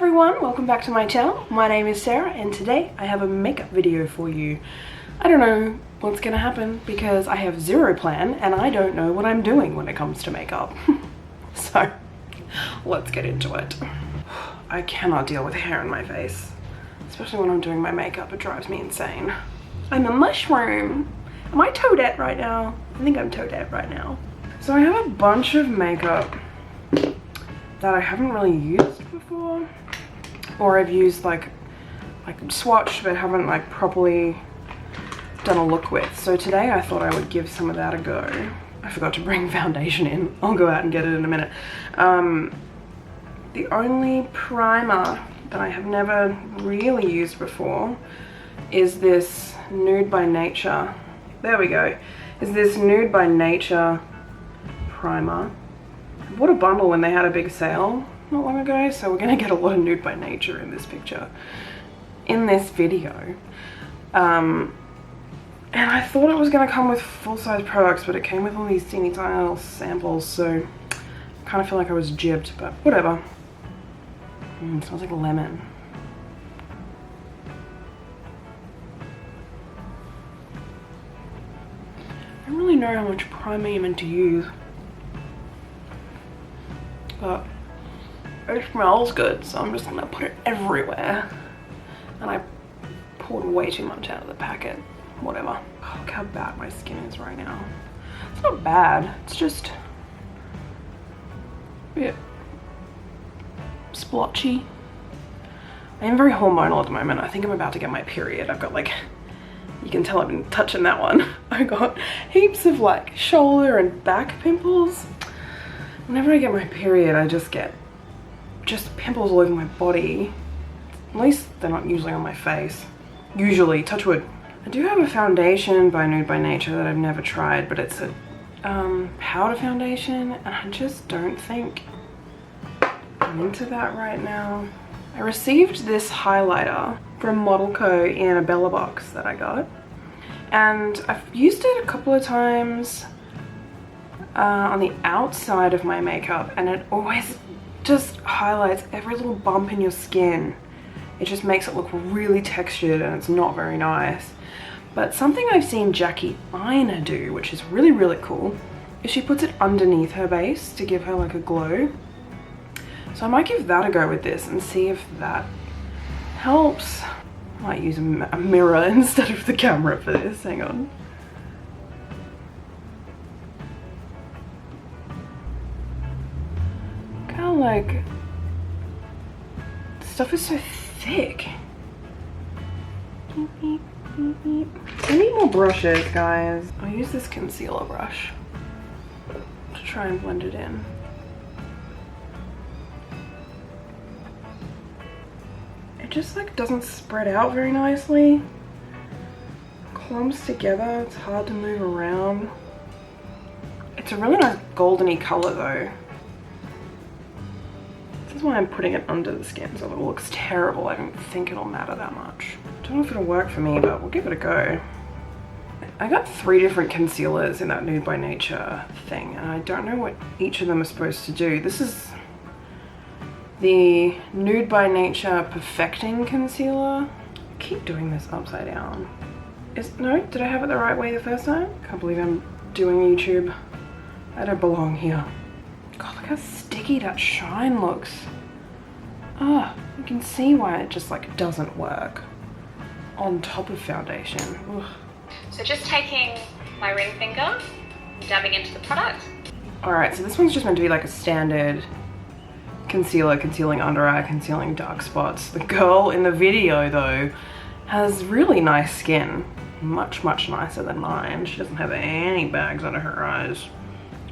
everyone, welcome back to my channel. My name is Sarah and today I have a makeup video for you. I don't know what's gonna happen because I have zero plan and I don't know what I'm doing when it comes to makeup. So let's get into it. I cannot deal with hair in my face, especially when I'm doing my makeup. It drives me insane. I'm a mushroom. Am I Toadette right now? I think I'm Toadette right now. So I have a bunch of makeup that I haven't really used before, or I've used like swatched but haven't like properly done a look with. So today I thought I would give some of that a go. I forgot to bring foundation in. I'll go out and get it in a minute. The only primer that I have never really used before is this Nude by Nature. There we go. Is this Nude by Nature primer. I bought a bundle when they had a big sale not long ago, so we're gonna get a lot of Nude by Nature in this picture, in this video. And I thought it was gonna come with full-size products, but it came with all these teeny tiny little samples, so I kind of feel like I was jibbed, but whatever. It smells like lemon. I don't really know how much primer you're meant to use, but it smells good, so I'm just gonna put it everywhere. And I poured way too much out of the packet. Whatever. Oh, look how bad my skin is right now. It's not bad, it's just a bit splotchy. I am very hormonal at the moment. I think I'm about to get my period. I've got like, you can tell I've been touching that one. I got heaps of like shoulder and back pimples. Whenever I get my period, I just get pimples all over my body. At least they're not usually on my face. Usually, touch wood. I do have a foundation by Nude by Nature that I've never tried, but it's a powder foundation, and I just don't think I'm into that right now. I received this highlighter from Model Co. in a Bella box that I got, and I've used it a couple of times on the outside of my makeup, and it always just highlights every little bump in your skin. It just makes it look really textured and it's not very nice. But something I've seen Jackie Aina do, which is really, really cool, is she puts it underneath her base to give her like a glow. So I might give that a go with this and see if that helps. I might use a mirror instead of the camera for this. Hang on. Like, stuff is so thick. Beep, beep, beep, beep. I need more brushes, guys. I'll use this concealer brush to try and blend it in. It just like doesn't spread out very nicely. Clumps together, it's hard to move around. It's a really nice goldeny color though. This is why I'm putting it under the skin, so if it looks terrible, I don't think it'll matter that much. Don't know if it'll work for me, but we'll give it a go. I got 3 different concealers in that Nude by Nature thing, and I don't know what each of them are supposed to do. This is the Nude by Nature Perfecting Concealer. I keep doing this upside down. No, did I have it the right way the first time? Can't believe I'm doing YouTube. I don't belong here. God, look how sticky that shine looks. Ah, you can see why it just like doesn't work on top of foundation. Ugh. So just taking my ring finger, dabbing into the product. Alright, so this one's just meant to be like a standard concealer, concealing under eye, concealing dark spots. The girl in the video though has really nice skin. Much, much nicer than mine. She doesn't have any bags under her eyes.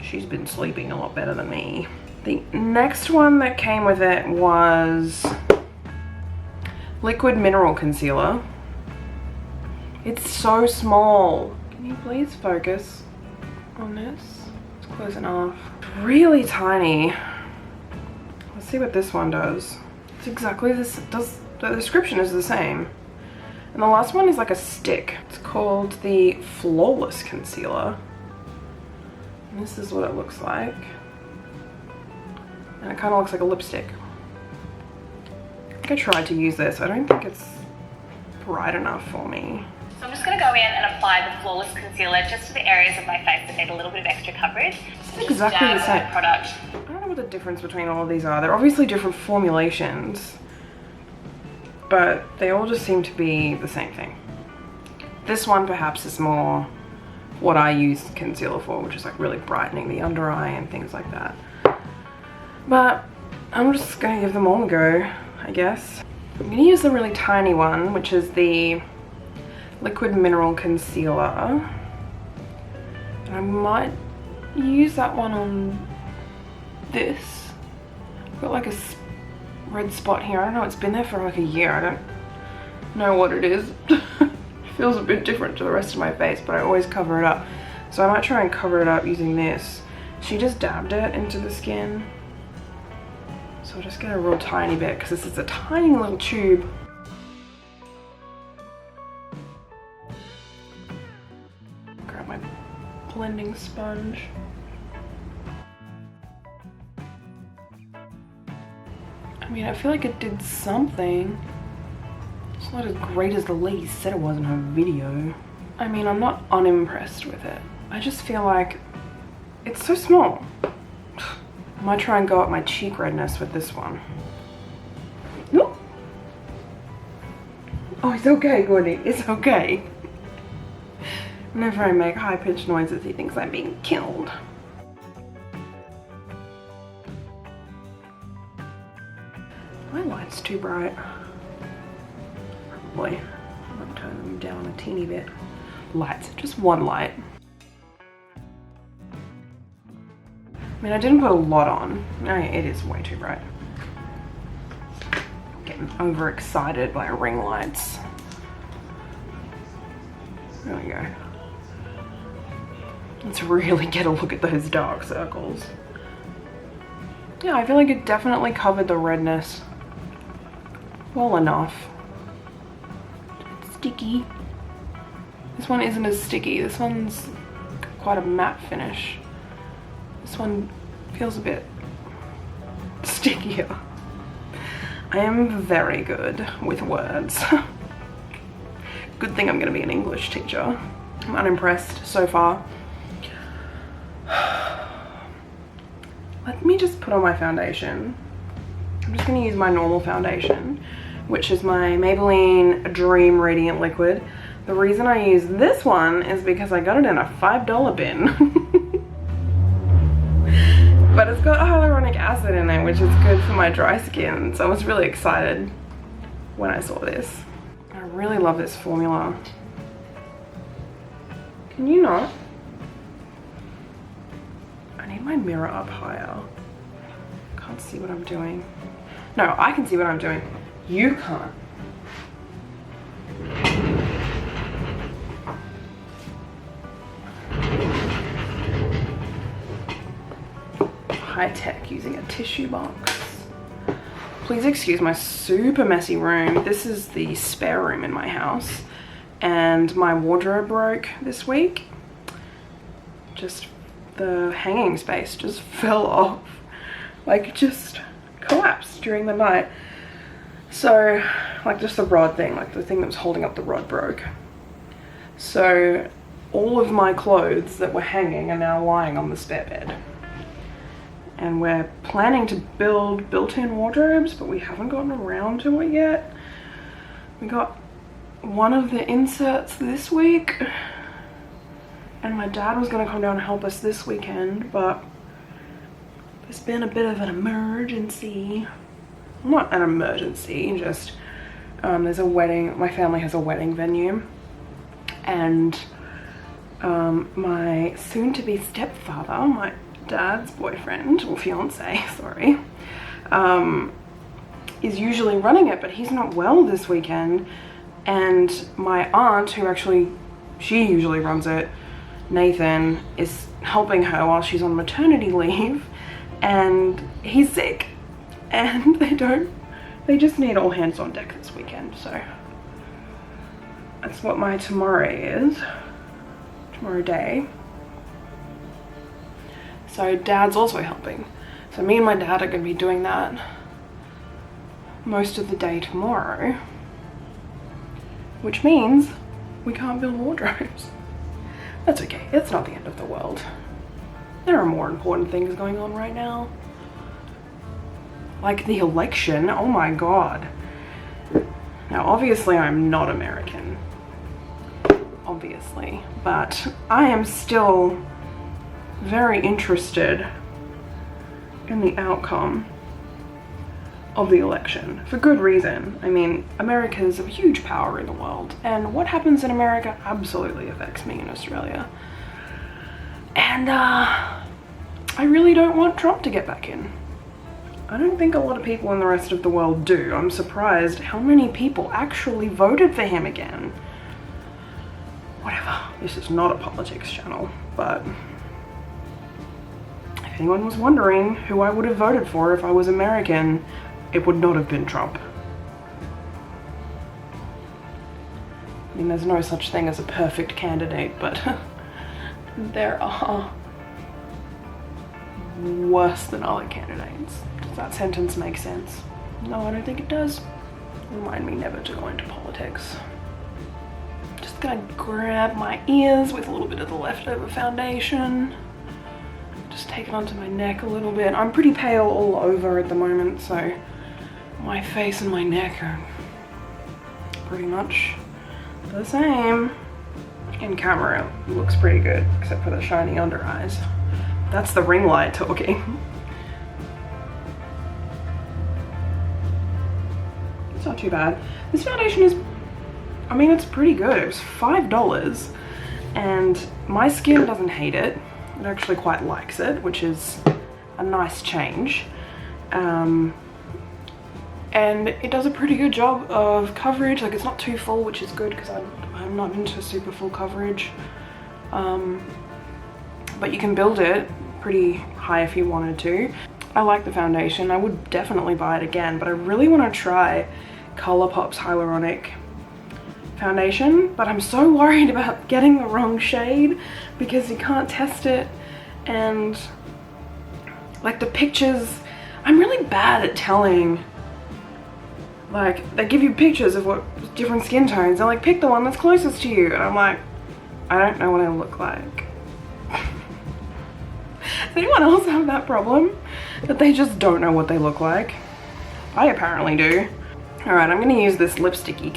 She's been sleeping a lot better than me. The next one that came with it was Liquid Mineral Concealer. It's so small. Can you please focus on this? It's close enough. Really tiny. Let's see what this one does. It's exactly this. The description is the same. And the last one is like a stick. It's called the Flawless Concealer. And this is what it looks like. And it kind of looks like a lipstick. think I tried to use this. I don't think it's bright enough for me. So I'm just going to go in and apply the Flawless Concealer just to the areas of my face that need a little bit of extra coverage. It's exactly the same product. I don't know what the difference between all of these are. They're obviously different formulations, but they all just seem to be the same thing. This one perhaps is more what I use concealer for, which is like really brightening the under eye and things like that. But I'm just going to give them all a go, I guess. I'm going to use the really tiny one, which is the Liquid Mineral Concealer. And I might use that one on this. I've got like a red spot here. I don't know, it's been there for like a year. I don't know what it is. It feels a bit different to the rest of my face, but I always cover it up. So I might try and cover it up using this. She just dabbed it into the skin. So I'll just get a real tiny bit because this is a tiny little tube. Grab my blending sponge. I mean, I feel like it did something. It's not as great as the lady said it was in her video. I mean, I'm not unimpressed with it. I just feel like it's so small. I might try and go up my cheek redness with this one. Nope. Oh, it's okay, Gordy. It's okay. Whenever I make high-pitched noises, he thinks I'm being killed. My light's too bright. Probably. I'm gonna turn them down a teeny bit. Lights, just one light. I mean, I didn't put a lot on. It is way too bright. I'm getting overexcited by ring lights. There we go. Let's really get a look at those dark circles. Yeah, I feel like it definitely covered the redness well enough. It's sticky. This one isn't as sticky. This one's quite a matte finish. This one feels a bit stickier. I am very good with words. Good thing I'm going to be an English teacher. I'm unimpressed so far. Let me just put on my foundation. I'm just going to use my normal foundation, which is my Maybelline Dream Radiant Liquid. The reason I use this one is because I got it in a $5 bin. But it's got hyaluronic acid in it, which is good for my dry skin. So I was really excited when I saw this. I really love this formula. Can you not? I need my mirror up higher. Can't see what I'm doing. No, I can see what I'm doing. You can't. High tech using a tissue box. Please excuse my super messy room. This is the spare room in my house, and my wardrobe broke this week. Just the hanging space just fell off, like just collapsed during the night. So like just the rod thing, like the thing that was holding up the rod broke. So all of my clothes that were hanging are now lying on the spare bed. And we're planning to build built-in wardrobes, but we haven't gotten around to it yet. We got one of the inserts this week, and my dad was gonna come down and help us this weekend, but there's been a bit of an emergency. Not an emergency, just there's a wedding, my family has a wedding venue, and my soon-to-be stepfather, my dad's boyfriend, or fiance, sorry, is usually running it, but he's not well this weekend. And my aunt, who actually, she usually runs it, Nathan, is helping her while she's on maternity leave, and he's sick, and they just need all hands on deck this weekend. So that's what my tomorrow day. So dad's also helping. So me and my dad are gonna be doing that. most of the day tomorrow, which means we can't build wardrobes. That's okay, it's not the end of the world. There are more important things going on right now. Like the election, oh my god. Now obviously I'm not American, obviously, but I am still very interested in the outcome of the election, for good reason. I mean, America is a huge power in the world, and what happens in America absolutely affects me in Australia. And I really don't want Trump to get back in. I don't think a lot of people in the rest of the world do. I'm surprised how many people actually voted for him again. Whatever, this is not a politics channel, but if anyone was wondering who I would have voted for if I was American, it would not have been Trump. I mean, there's no such thing as a perfect candidate, but there are worse than other candidates. Does that sentence make sense? No, I don't think it does. Remind me never to go into politics. Just gonna grab my ears with a little bit of the leftover foundation. Just take it onto my neck a little bit. I'm pretty pale all over at the moment, so my face and my neck are pretty much the same. In camera it looks pretty good, except for the shiny under eyes. That's the ring light talking. It's not too bad. This foundation is, I mean, it's pretty good. It was $5 and my skin doesn't hate it. It actually quite likes it, which is a nice change. And it does a pretty good job of coverage. Like, it's not too full, which is good because I'm not into super full coverage. But you can build it pretty high if you wanted to. I like the foundation. I would definitely buy it again, but I really want to try Colourpop's Hyaluronic foundation, but I'm so worried about getting the wrong shade because you can't test it, and like the pictures, I'm really bad at telling. Like, they give you pictures of what different skin tones. They're like, pick the one that's closest to you. And I'm like, I don't know what I look like. Does anyone else have that problem? That they just don't know what they look like? I apparently do. All right, I'm gonna use this lipsticky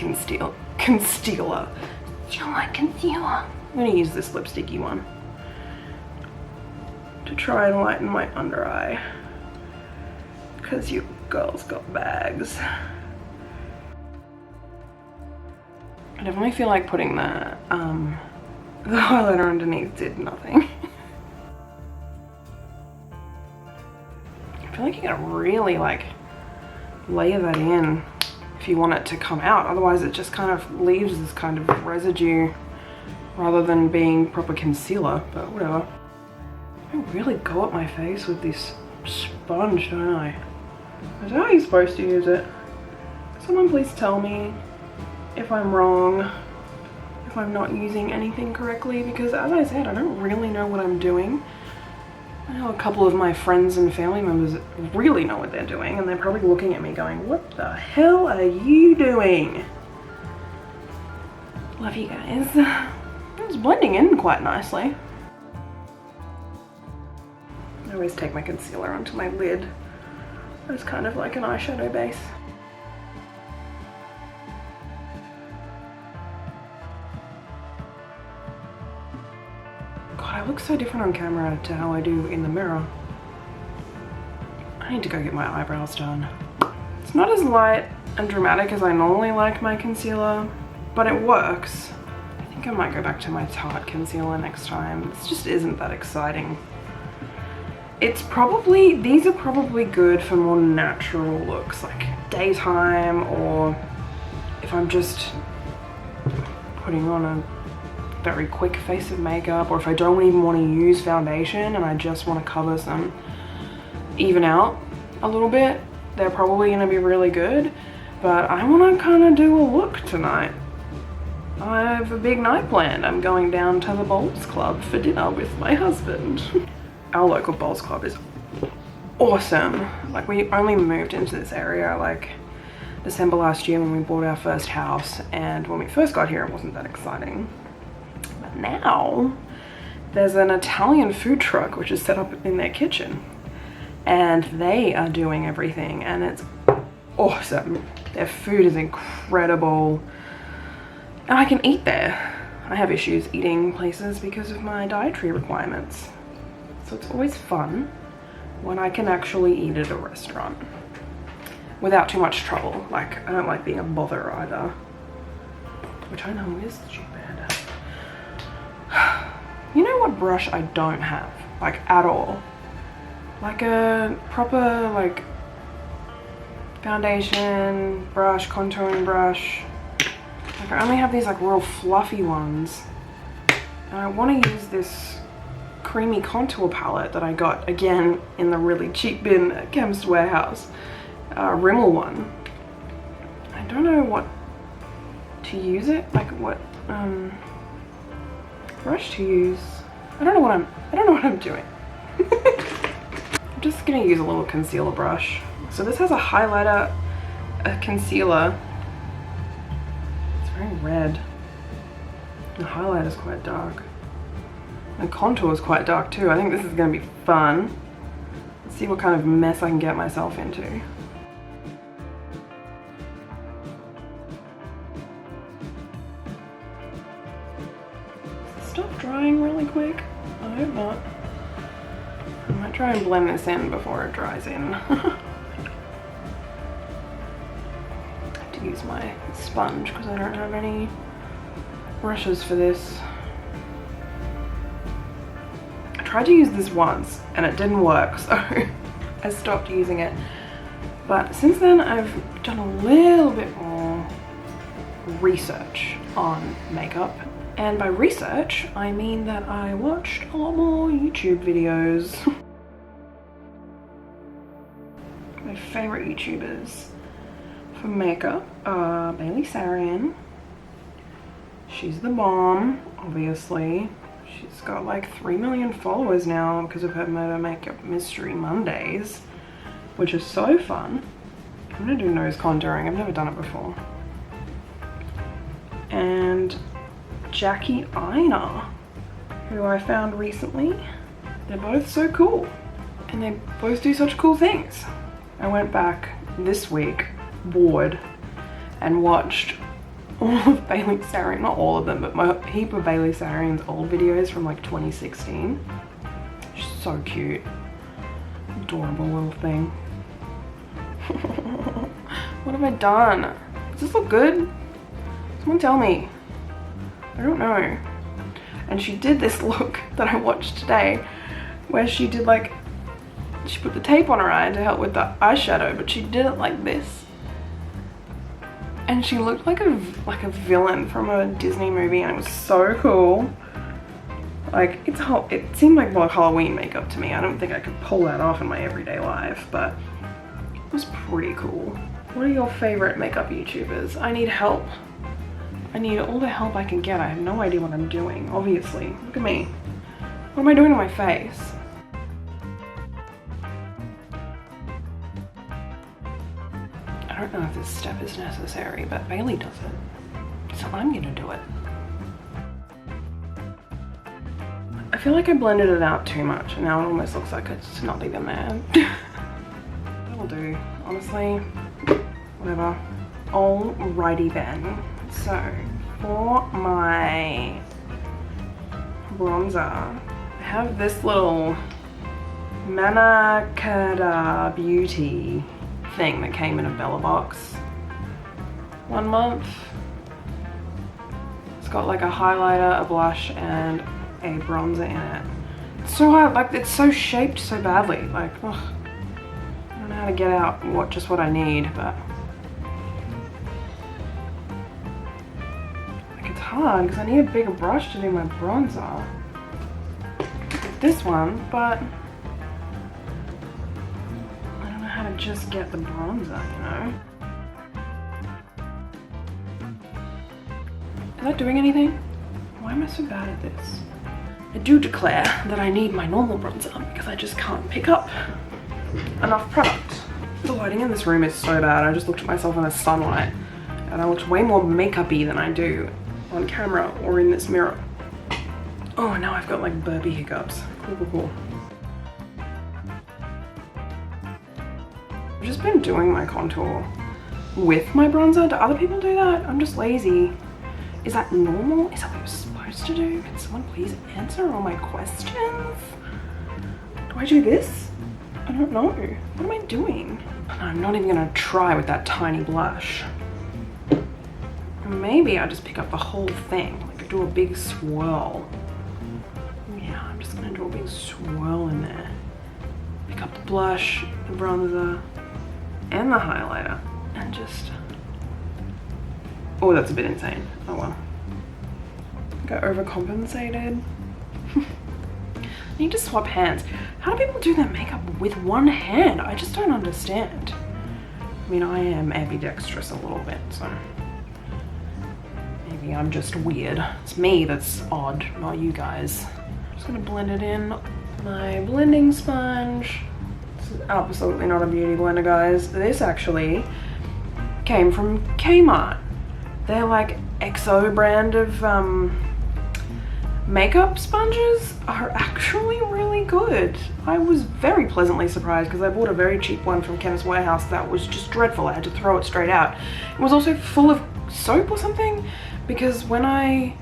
concealer. Do you like concealer? I'm gonna use this lipsticky one to try and lighten my under eye. Because you girls got bags. I definitely feel like putting the highlighter underneath did nothing. I feel like you gotta really like layer that in if you want it to come out. Otherwise it just kind of leaves this kind of residue rather than being proper concealer, but whatever. I really go up my face with this sponge, don't I? Is that how you're supposed to use it? Someone please tell me if I'm wrong, if I'm not using anything correctly, because as I said, I don't really know what I'm doing. I know a couple of my friends and family members really know what they're doing, and they're probably looking at me going, what the hell are you doing? Love you guys. It's blending in quite nicely. I always take my concealer onto my lid as kind of like an eyeshadow base. God, I look so different on camera to how I do in the mirror. I need to go get my eyebrows done. It's not as light and dramatic as I normally like my concealer, but it works. I think I might go back to my Tarte concealer next time. This just isn't that exciting. It's probably, these are probably good for more natural looks, like daytime, or if I'm just putting on a very quick face of makeup, or if I don't even want to use foundation and I just want to cover some, even out a little bit, they're probably going to be really good. But I want to kind of do a look tonight. I have a big night planned. I'm going down to the Bowls Club for dinner with my husband. Our local Bowls Club is awesome. Like, we only moved into this area like December last year when we bought our first house, and when we first got here it wasn't that exciting. But now there's an Italian food truck which is set up in their kitchen, and they are doing everything and it's awesome. Their food is incredible and I can eat there. I have issues eating places because of my dietary requirements, so it's always fun when I can actually eat at a restaurant without too much trouble. Like, I don't like being a bother either, which I know is stupid. You know what brush I don't have, like at all? Like a proper like foundation brush, contouring brush. Like I only have these like real fluffy ones, and I want to use this creamy contour palette that I got again in the really cheap bin at Chemist Warehouse, Rimmel one. I don't know what to use it, like what brush to use. I don't know what I'm doing. I'm just gonna use a little concealer brush. So this has a highlighter, a concealer. Very red. The highlight is quite dark. The contour is quite dark too. I think this is going to be fun. Let's see what kind of mess I can get myself into. Stop drying really quick. I hope not. I might try and blend this in before it dries in. Use my sponge because I don't have any brushes for this. I tried to use this once and it didn't work, so I stopped using it. But since then I've done a little bit more research on makeup, and by research I mean that I watched a lot more YouTube videos. My favorite YouTubers for makeup are Bailey Sarian. She's the bomb, obviously. She's got like 3 million followers now because of her Murder Makeup Mystery Mondays, which is so fun. I'm gonna do nose contouring. I've never done it before. And Jackie Aina, who I found recently. They're both so cool and they both do such cool things. I went back this week, bored, and watched all of Bailey Sarian, not all of them, but a heap of Bailey Sarian's old videos from like 2016. She's so cute. Adorable little thing. What have I done? Does this look good? Someone tell me. I don't know. And she did this look that I watched today where she did like, she put the tape on her eye to help with the eyeshadow, but she did it like this. And she looked like a villain from a Disney movie, and it was so cool. Like, it seemed like more Halloween makeup to me. I don't think I could pull that off in my everyday life, but it was pretty cool. What are your favorite makeup YouTubers? I need help. I need all the help I can get. I have no idea what I'm doing, obviously. Look at me. What am I doing to my face? I don't know if this step is necessary, but Bailey does it, so I'm gonna do it. I feel like I blended it out too much, and now it almost looks like it's not even there. That'll do, honestly. Whatever. Alrighty then. So, for my bronzer, I have this little Manakada Beauty thing that came in a Bella box 1 month. It's got like a highlighter, a blush, and a bronzer in it. It's so hard, like it's so shaped so badly. Like, ugh. I don't know how to get out what I need, but like it's hard because I need a bigger brush to do my bronzer. With this one, but how to just get the bronzer, you know? Is that doing anything? Why am I so bad at this? I do declare that I need my normal bronzer because I just can't pick up enough product. The lighting in this room is so bad. I just looked at myself in the sunlight and I looked way more makeup-y than I do on camera or in this mirror. Oh, now I've got like burpy hiccups. Cool. I've just been doing my contour with my bronzer. Do other people do that? I'm just lazy. Is that normal? Is that what you're supposed to do? Can someone please answer all my questions? Do I do this? I don't know. What am I doing? I'm not even gonna try with that tiny blush. Maybe I just pick up the whole thing, like do a big swirl. Yeah, I'm just gonna do a big swirl in there. Pick up the blush, the bronzer, and the highlighter, and just, oh, that's a bit insane. Oh well. I got overcompensated. I need to swap hands. How do people do their makeup with one hand? I just don't understand. I mean, I am ambidextrous a little bit, so maybe I'm just weird. It's me that's odd, not you guys. I'm just gonna blend it in with my blending sponge. This is absolutely not a beauty blender, guys. This actually came from Kmart. They're like XO brand of makeup sponges are actually really good. I was very pleasantly surprised because I bought a very cheap one from Chemist Warehouse that was just dreadful. I had to throw it straight out. It was also full of soap or something, because when I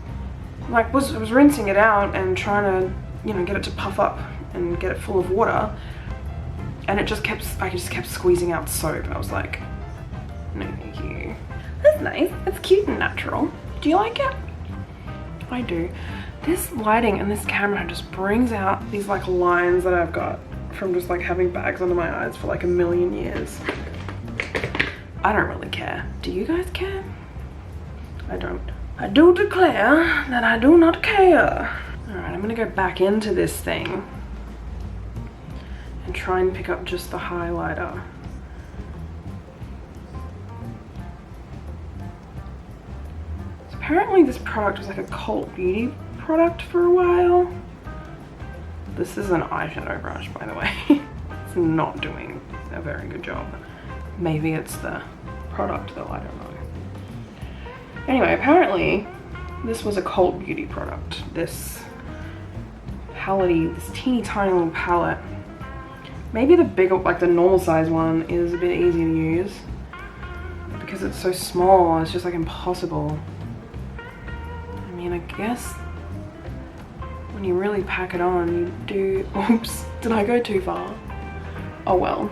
like was rinsing it out and trying to, you know, get it to puff up and get it full of water, and it just kept, I just kept squeezing out soap. I was like, no thank you. That's nice. It's cute and natural. Do you like it? I do. This lighting and this camera just brings out these like lines that I've got from just like having bags under my eyes for like a million years. I don't really care. Do you guys care? I don't. I do declare that I do not care. Alright, I'm gonna go back into this thing and try and pick up just the highlighter. Apparently this product was like a cult beauty product for a while. This is an eyeshadow brush, by the way. It's not doing a very good job. Maybe it's the product though, I don't know. Anyway, apparently this was a cult beauty product. This palette, this teeny tiny little palette. Maybe the bigger, like the normal size one is a bit easy to use. Because it's so small, it's just like impossible. I mean, I guess when you really pack it on, you do, oops, did I go too far? Oh well,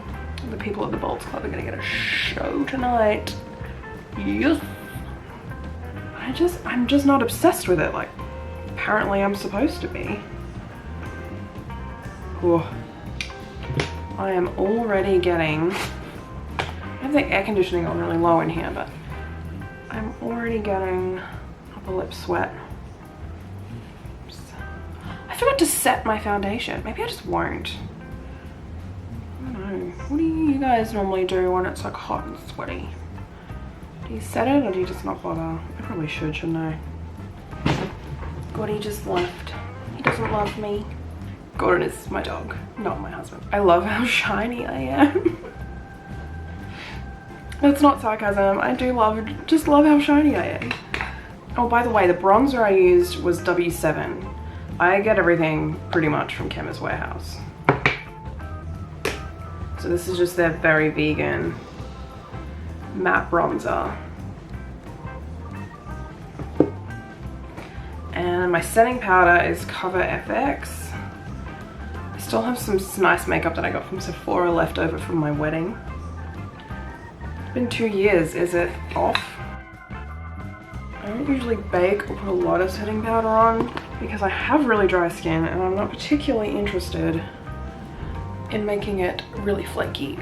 the people at the Bolts Club are gonna get a show tonight. Yes. I'm just not obsessed with it like apparently I'm supposed to be. Whew. I am already getting, I have the air conditioning on really low in here, but I'm already getting upper lip sweat. I forgot to set my foundation. Maybe I just won't. I don't know. What do you guys normally do when it's like hot and sweaty? Do you set it or do you just not bother? I probably should, shouldn't I? God, he just left. He doesn't love me. Gordon is my dog, not my husband. I love how shiny I am. That's not sarcasm. I do just love how shiny I am. Oh, by the way, the bronzer I used was W7. I get everything pretty much from Chemist Warehouse. So this is just their very vegan matte bronzer. And my setting powder is Cover FX. I still have some nice makeup that I got from Sephora left over from my wedding. It's been 2 years. Is it off? I don't usually bake or put a lot of setting powder on because I have really dry skin and I'm not particularly interested in making it really flaky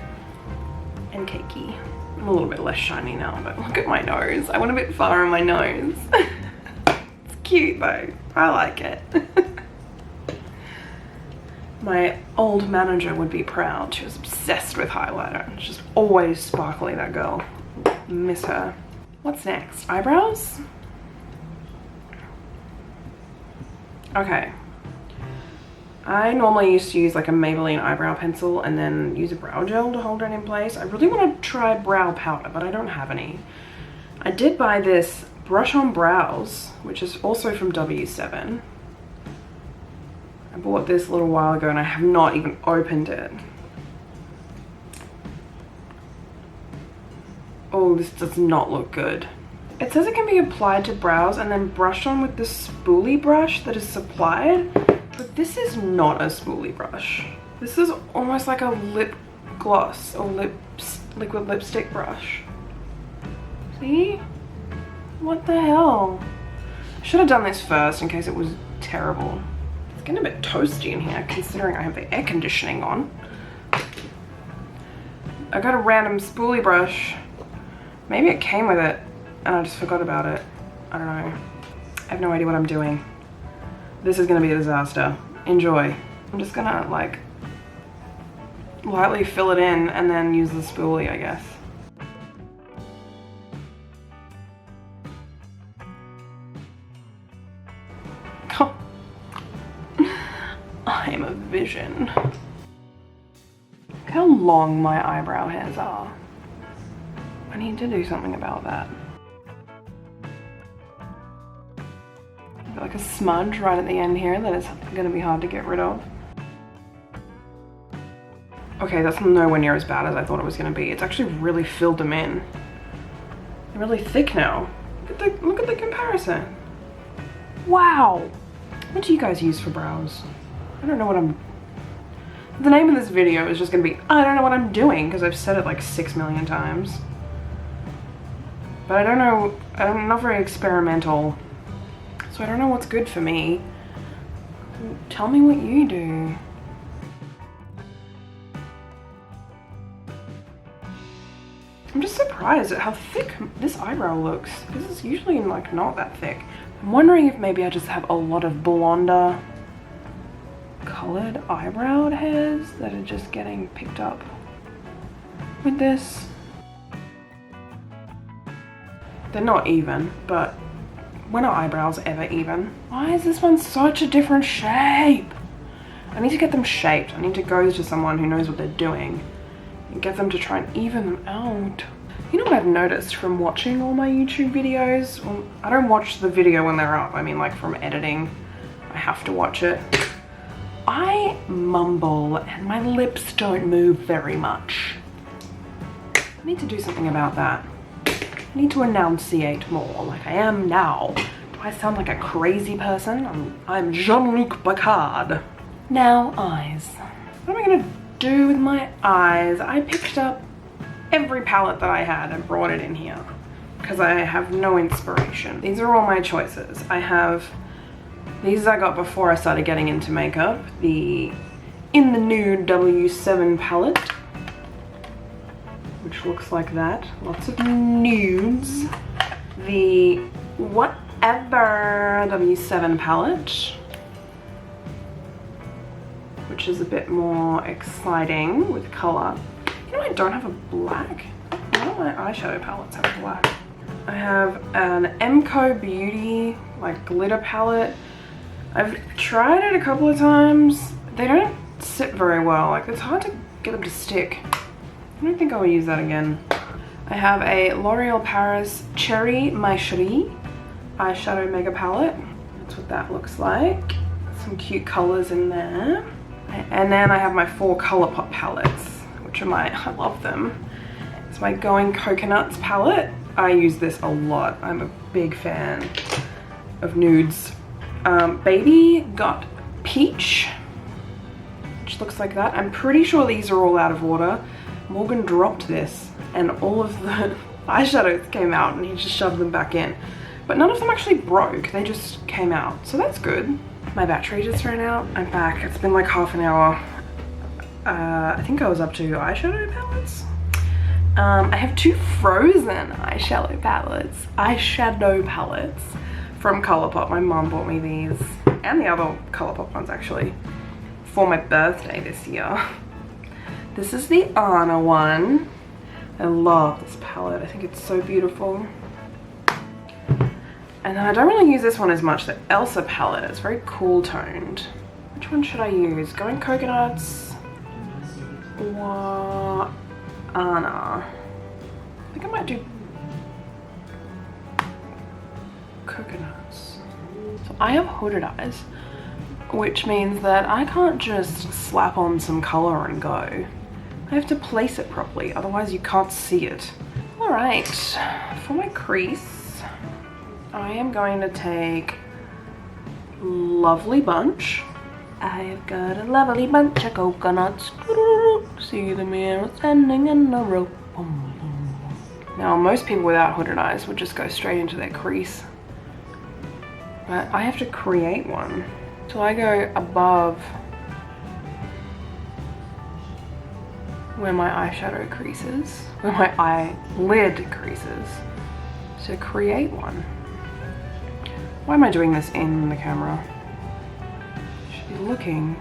and cakey. I'm a little bit less shiny now, but look at my nose. I went a bit far on my nose. It's cute though. I like it. My old manager would be proud. She was obsessed with highlighter. She's just always sparkly, that girl. Miss her. What's next? eyebrows? Okay. I normally used to use like a Maybelline eyebrow pencil and then use a brow gel to hold it in place. I really want to try brow powder, but I don't have any. I did buy this Brush on Brows, which is also from W7. I bought this a little while ago and I have not even opened it. Oh, this does not look good. It says it can be applied to brows and then brushed on with this spoolie brush that is supplied, but this is not a spoolie brush. This is almost like a lip gloss or liquid lipstick brush. See? What the hell? I should have done this first in case it was terrible. It's getting a bit toasty in here considering I have the air conditioning on. I got a random spoolie brush. Maybe it came with it and I just forgot about it. I don't know. I have no idea what I'm doing. This is gonna be a disaster. Enjoy. I'm just gonna like lightly fill it in and then use the spoolie, I guess. I am a vision. Look how long my eyebrow hairs are. I need to do something about that. I've got like a smudge right at the end here that is gonna be hard to get rid of. Okay, that's nowhere near as bad as I thought it was gonna be. It's actually really filled them in. They're really thick now. Look at the comparison. Wow. What do you guys use for brows? I don't know what I'm... The name of this video is just gonna be, I don't know what I'm doing, because I've said it like 6 million times. But I don't know, I'm not very experimental, so I don't know what's good for me. Tell me what you do. I'm just surprised at how thick this eyebrow looks. This is usually like not that thick. I'm wondering if maybe I just have a lot of blonder colored eyebrow hairs that are just getting picked up with this. They're not even, but when are eyebrows ever even? Why is this one such a different shape? I need to get them shaped. I need to go to someone who knows what they're doing and get them to try and even them out. You know what I've noticed from watching all my YouTube videos? Well, I don't watch the video when they're up. I mean, like from editing, I have to watch it. I mumble and my lips don't move very much. I need to do something about that. I need to enunciate more like I am now. Do I sound like a crazy person? I'm Jean-Luc Picard. Now, eyes. What am I gonna do with my eyes? I picked up every palette that I had and brought it in here because I have no inspiration. These are all my choices. I have these I got before I started getting into makeup. The In the Nude W7 palette, which looks like that. Lots of nudes. The Whatever W7 palette, which is a bit more exciting with color. You know, I don't have a black. None of my eyeshadow palettes have black. I have an Emco Beauty like glitter palette. I've tried it a couple of times. They don't sit very well. Like, it's hard to get them to stick. I don't think I'll use that again. I have a L'Oreal Paris Cherry My Cherie eyeshadow mega palette. That's what that looks like. Some cute colors in there. And then I have my 4 ColourPop palettes, which are I love them. It's my Going Coconuts palette. I use this a lot. I'm a big fan of nudes. Baby got Peach, which looks like that. I'm pretty sure these are all out of order. Morgan dropped this and all of the eyeshadows came out and he just shoved them back in. But none of them actually broke, they just came out. So that's good. My battery just ran out. I'm back. It's been like half an hour. I think I was up to eyeshadow palettes. I have 2 Frozen eyeshadow palettes from ColourPop. My mom bought me these and the other ColourPop ones actually for my birthday this year. This is the Anna one. I love this palette. I think it's so beautiful. And then I don't really use this one as much, the Elsa palette. It's very cool toned. Which Which one should I use? Going coconuts or Anna? I think I might do coconuts. So I have hooded eyes, which means that I can't just slap on some color and go. I have to place it properly, otherwise you can't see it. All right, for my crease, I am going to take Lovely Bunch. I've got a lovely bunch of coconuts. See the mirror standing in a row. Now, most people without hooded eyes would just go straight into their crease, but I have to create one. So I go above where my eyeshadow creases, where my eyelid creases, to create one. Why am I doing this in the camera? I should be looking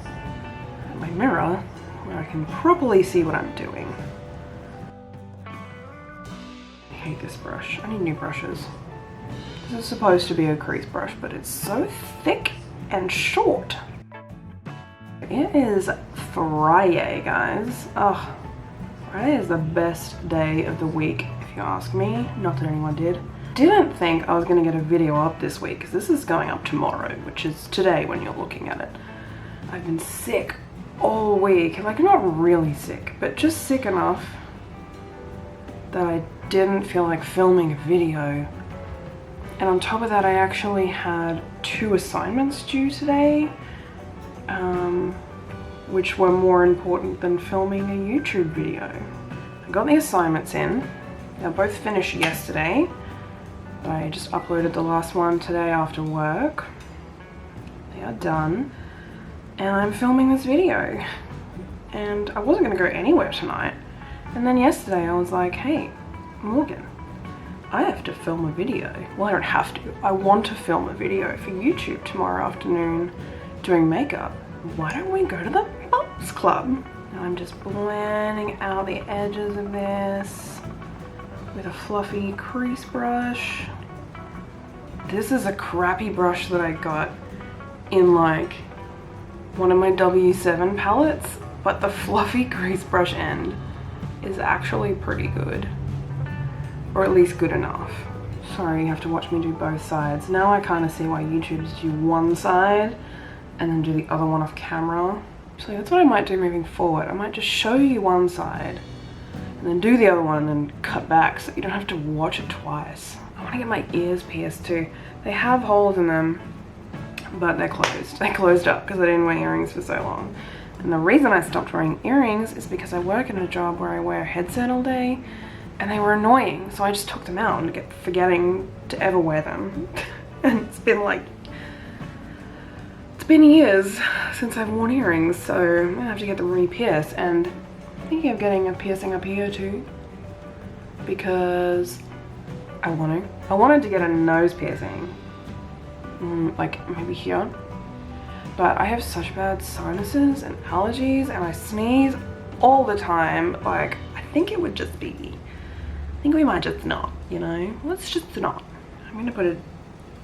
at my mirror where I can properly see what I'm doing. I hate this brush. I need new brushes. This is supposed to be a crease brush, but it's so thick and short. It is Friday, guys. Oh, Friday is the best day of the week, if you ask me. Not that anyone did. Didn't think I was going to get a video up this week, because this is going up tomorrow, which is today when you're looking at it. I've been sick all week. Like, not really sick, but just sick enough that I didn't feel like filming a video. And on top of that, I actually had 2 assignments due today, which were more important than filming a YouTube video. I got the assignments in. They were both finished yesterday. I just uploaded the last one today after work. They are done. And I'm filming this video. And I wasn't going to go anywhere tonight. And then yesterday I was like, hey, Morgan, I have to film a video. Well, I don't have to. I want to film a video for YouTube tomorrow afternoon doing makeup. Why don't we go to the Bumps Club? And I'm just blending out the edges of this with a fluffy crease brush. This is a crappy brush that I got in like one of my W7 palettes, but the fluffy crease brush end is actually pretty good. Or at least good enough. Sorry, you have to watch me do both sides. Now I kind of see why YouTubers do one side and then do the other one off camera. So that's what I might do moving forward. I might just show you one side and then do the other one and then cut back so you don't have to watch it twice. I want to get my ears pierced too. They have holes in them, but they're closed. They closed up because I didn't wear earrings for so long. And the reason I stopped wearing earrings is because I work in a job where I wear a headset all day and they were annoying. So I just took them out and kept forgetting to ever wear them. And it's been years since I've worn earrings, so I'm gonna have to get them re-pierced. And I'm thinking of getting a piercing up here too, because I wanted to get a nose piercing, like maybe here, but I have such bad sinuses and allergies and I sneeze all the time. Like, I think it would just be, I think we might just not, you know, let's just not. I'm gonna put a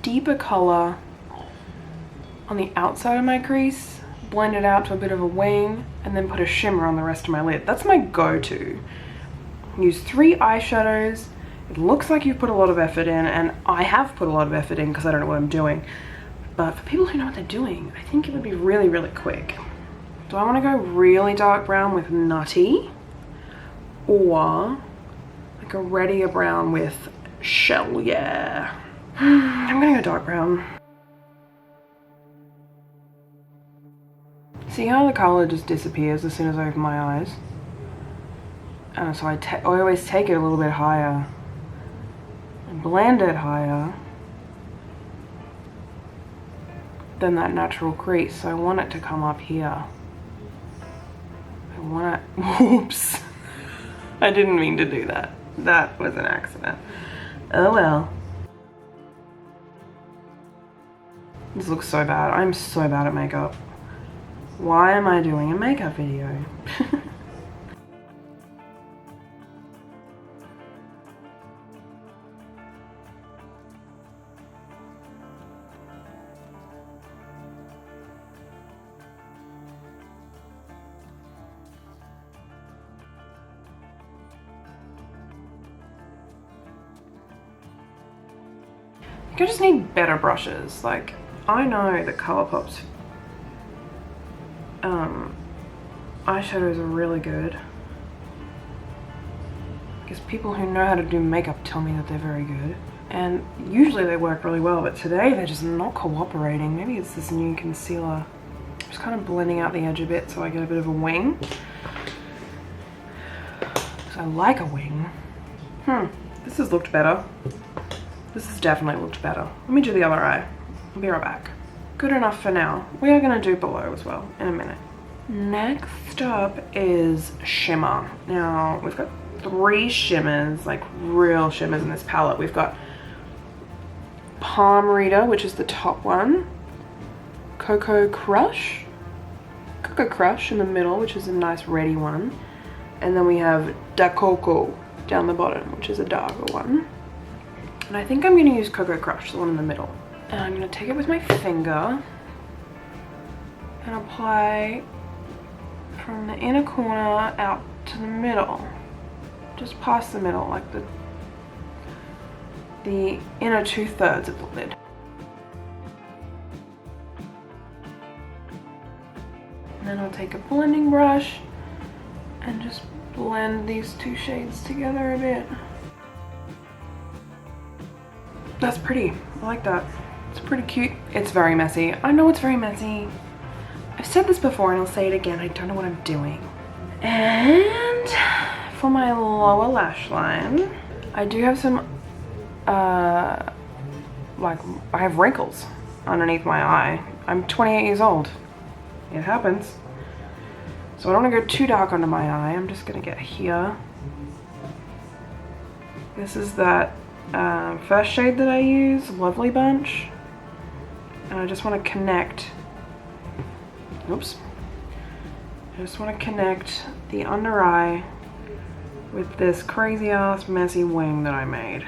deeper color on the outside of my crease, blend it out to a bit of a wing, and then put a shimmer on the rest of my lid. That's my go-to. Use 3 eyeshadows. It looks like you've put a lot of effort in, and I have put a lot of effort in because I don't know what I'm doing. But for people who know what they're doing, I think it would be really, really quick. Do I want to go really dark brown with Nutty, or like a reddier brown with Shell Yeah? I'm gonna go dark brown. See how the color just disappears as soon as I open my eyes? So I always take it a little bit higher and blend it higher than that natural crease. So I want it to come up here. I want it, whoops. I didn't mean to do that. That was an accident. Oh well. This looks so bad. I'm so bad at makeup. Why am I doing a makeup video? I just need better brushes. Like, I know that Colourpop's eyeshadows are really good. Because people who know how to do makeup tell me that they're very good. And usually they work really well, but today they're just not cooperating. Maybe it's this new concealer. Just kind of blending out the edge a bit so I get a bit of a wing. Because I like a wing. This has looked better. This has definitely looked better. Let me do the other eye. I'll be right back. Good enough for now. We are going to do below as well in a minute. Next up is shimmer. Now, we've got 3 shimmers, like real shimmers in this palette. We've got Palm Reader, which is the top one. Cocoa Crush in the middle, which is a nice reddy one. And then we have Da Coco down the bottom, which is a darker one. And I think I'm going to use Cocoa Crush, the one in the middle. And I'm going to take it with my finger and apply from the inner corner out to the middle. Just past the middle, like the inner 2/3 of the lid. And then I'll take a blending brush and just blend these 2 shades together a bit. That's pretty. I like that. It's pretty cute. It's very messy. I know it's very messy. I've said this before and I'll say it again. I don't know what I'm doing. And for my lower lash line, I do have some, like, I have wrinkles underneath my eye. I'm 28 years old. It happens. So I don't want to go too dark under my eye. I'm just going to get here. This is that first shade that I use, Lovely Bunch. And I just want to connect, oops. I just want to connect the under eye with this crazy ass messy wing that I made.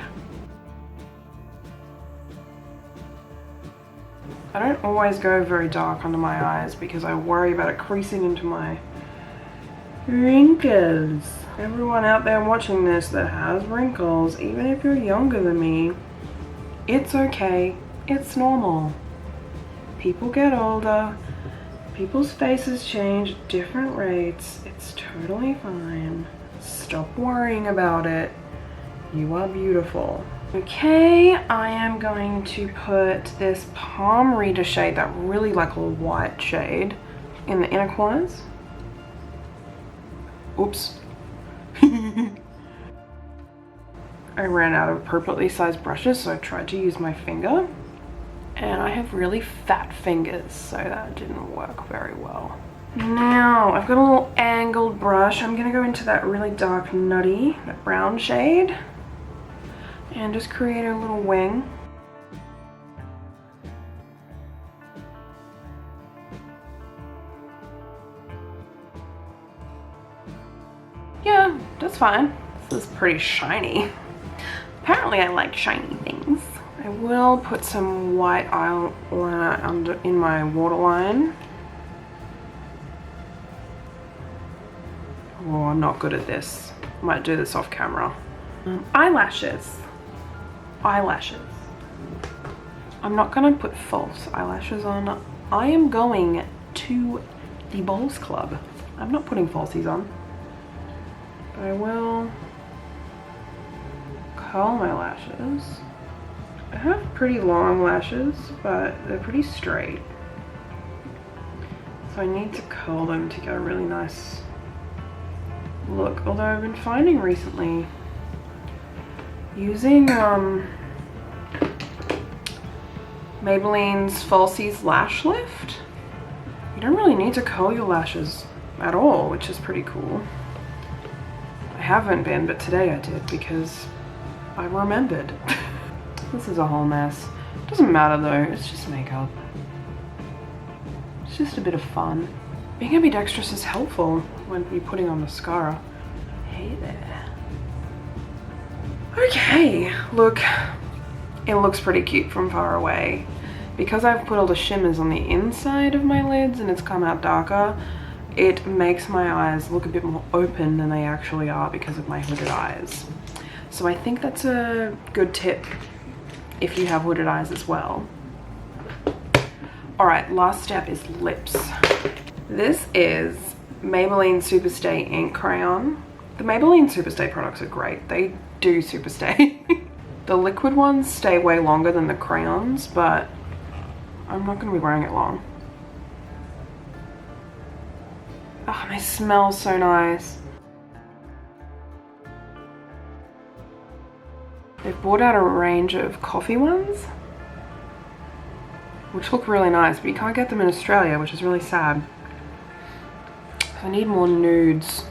I don't always go very dark under my eyes because I worry about it creasing into my wrinkles. Everyone out there watching this that has wrinkles, even if you're younger than me, it's okay. It's normal. People get older. People's faces change at different rates. It's totally fine. Stop worrying about it. You are beautiful. Okay, I am going to put this Palm Reader shade, that really like a white shade, in the inner corners. Oops. I ran out of appropriately sized brushes, so I tried to use my finger. And I have really fat fingers, so that didn't work very well. Now, I've got a little angled brush. I'm gonna go into that really dark nutty, that brown shade, and just create a little wing. Yeah, that's fine. This is pretty shiny. Apparently I like shiny things. I will put some white eyeliner under in my waterline. Oh, I'm not good at this. Might do this off camera. Eyelashes. Eyelashes. I'm not gonna put false eyelashes on. I am going to the Balls Club. I'm not putting falsies on. But I will curl my lashes. I have pretty long lashes, but they're pretty straight. So I need to curl them to get a really nice look. Although I've been finding recently, using Maybelline's Falsies Lash Lift, you don't really need to curl your lashes at all, which is pretty cool. I haven't been, but today I did because I remembered. This is a whole mess. Doesn't matter though, it's just makeup. It's just a bit of fun. Being ambidextrous is helpful when you're putting on mascara. Hey there. Okay, look, it looks pretty cute from far away. Because I've put all the shimmers on the inside of my lids and it's come out darker, it makes my eyes look a bit more open than they actually are because of my hooded eyes. So I think that's a good tip. if you have hooded eyes as well. All right, last step is lips. This is Maybelline Superstay Ink Crayon. The Maybelline Superstay products are great. They do superstay. The liquid ones stay way longer than the crayons, but I'm not gonna be wearing it long. Oh, they smell so nice. They've brought out a range of coffee ones, which look really nice, but you can't get them in Australia, which is really sad. I need more nudes.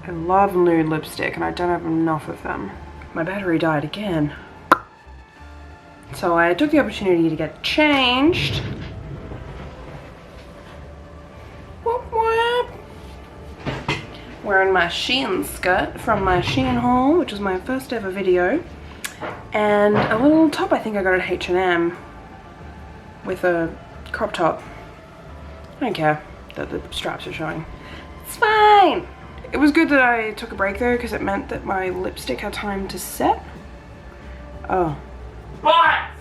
I love nude lipstick and I don't have enough of them. My battery died again. So I took the opportunity to get changed. Whoop whoop. Wearing my Shein skirt from my Shein haul, which was my first ever video. And a little top I think I got at H&M with a crop top. I don't care that the straps are showing. It's fine. It was good that I took a break though, because it meant that my lipstick had time to set. Oh. What?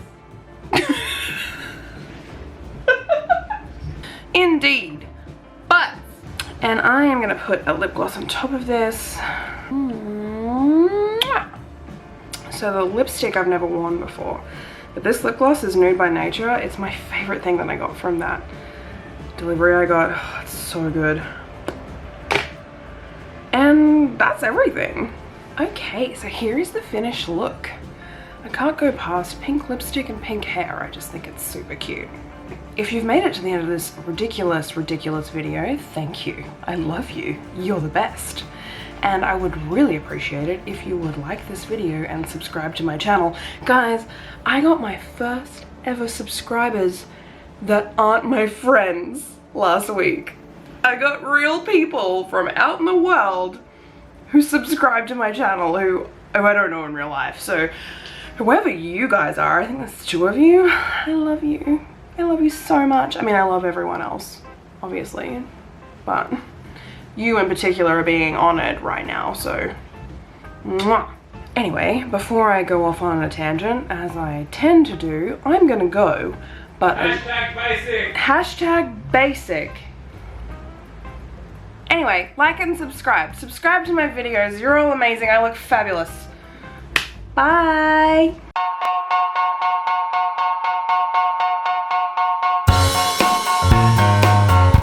Indeed. But. And I am going to put a lip gloss on top of this. So the lipstick I've never worn before. But this lip gloss is Nude by Nature. It's my favorite thing that I got from that delivery I got. Oh, it's so good. And that's everything. Okay, so here is the finished look. I can't go past pink lipstick and pink hair. I just think it's super cute. If you've made it to the end of this ridiculous video, thank you. I love you. You're the best. And I would really appreciate it if you would like this video and subscribe to my channel. Guys, I got my first ever subscribers that aren't my friends last week. I got real people from out in the world who subscribe to my channel who I don't know in real life. So whoever you guys are, I think there's 2 of you. I love you. I love you so much. I mean, I love everyone else, obviously, but you in particular are being honored right now, so mwah. Anyway, before I go off on a tangent, as I tend to do, I'm gonna go, but hashtag basic. Hashtag basic. Anyway, like and subscribe. Subscribe to my videos. You're all amazing. I look fabulous. Bye.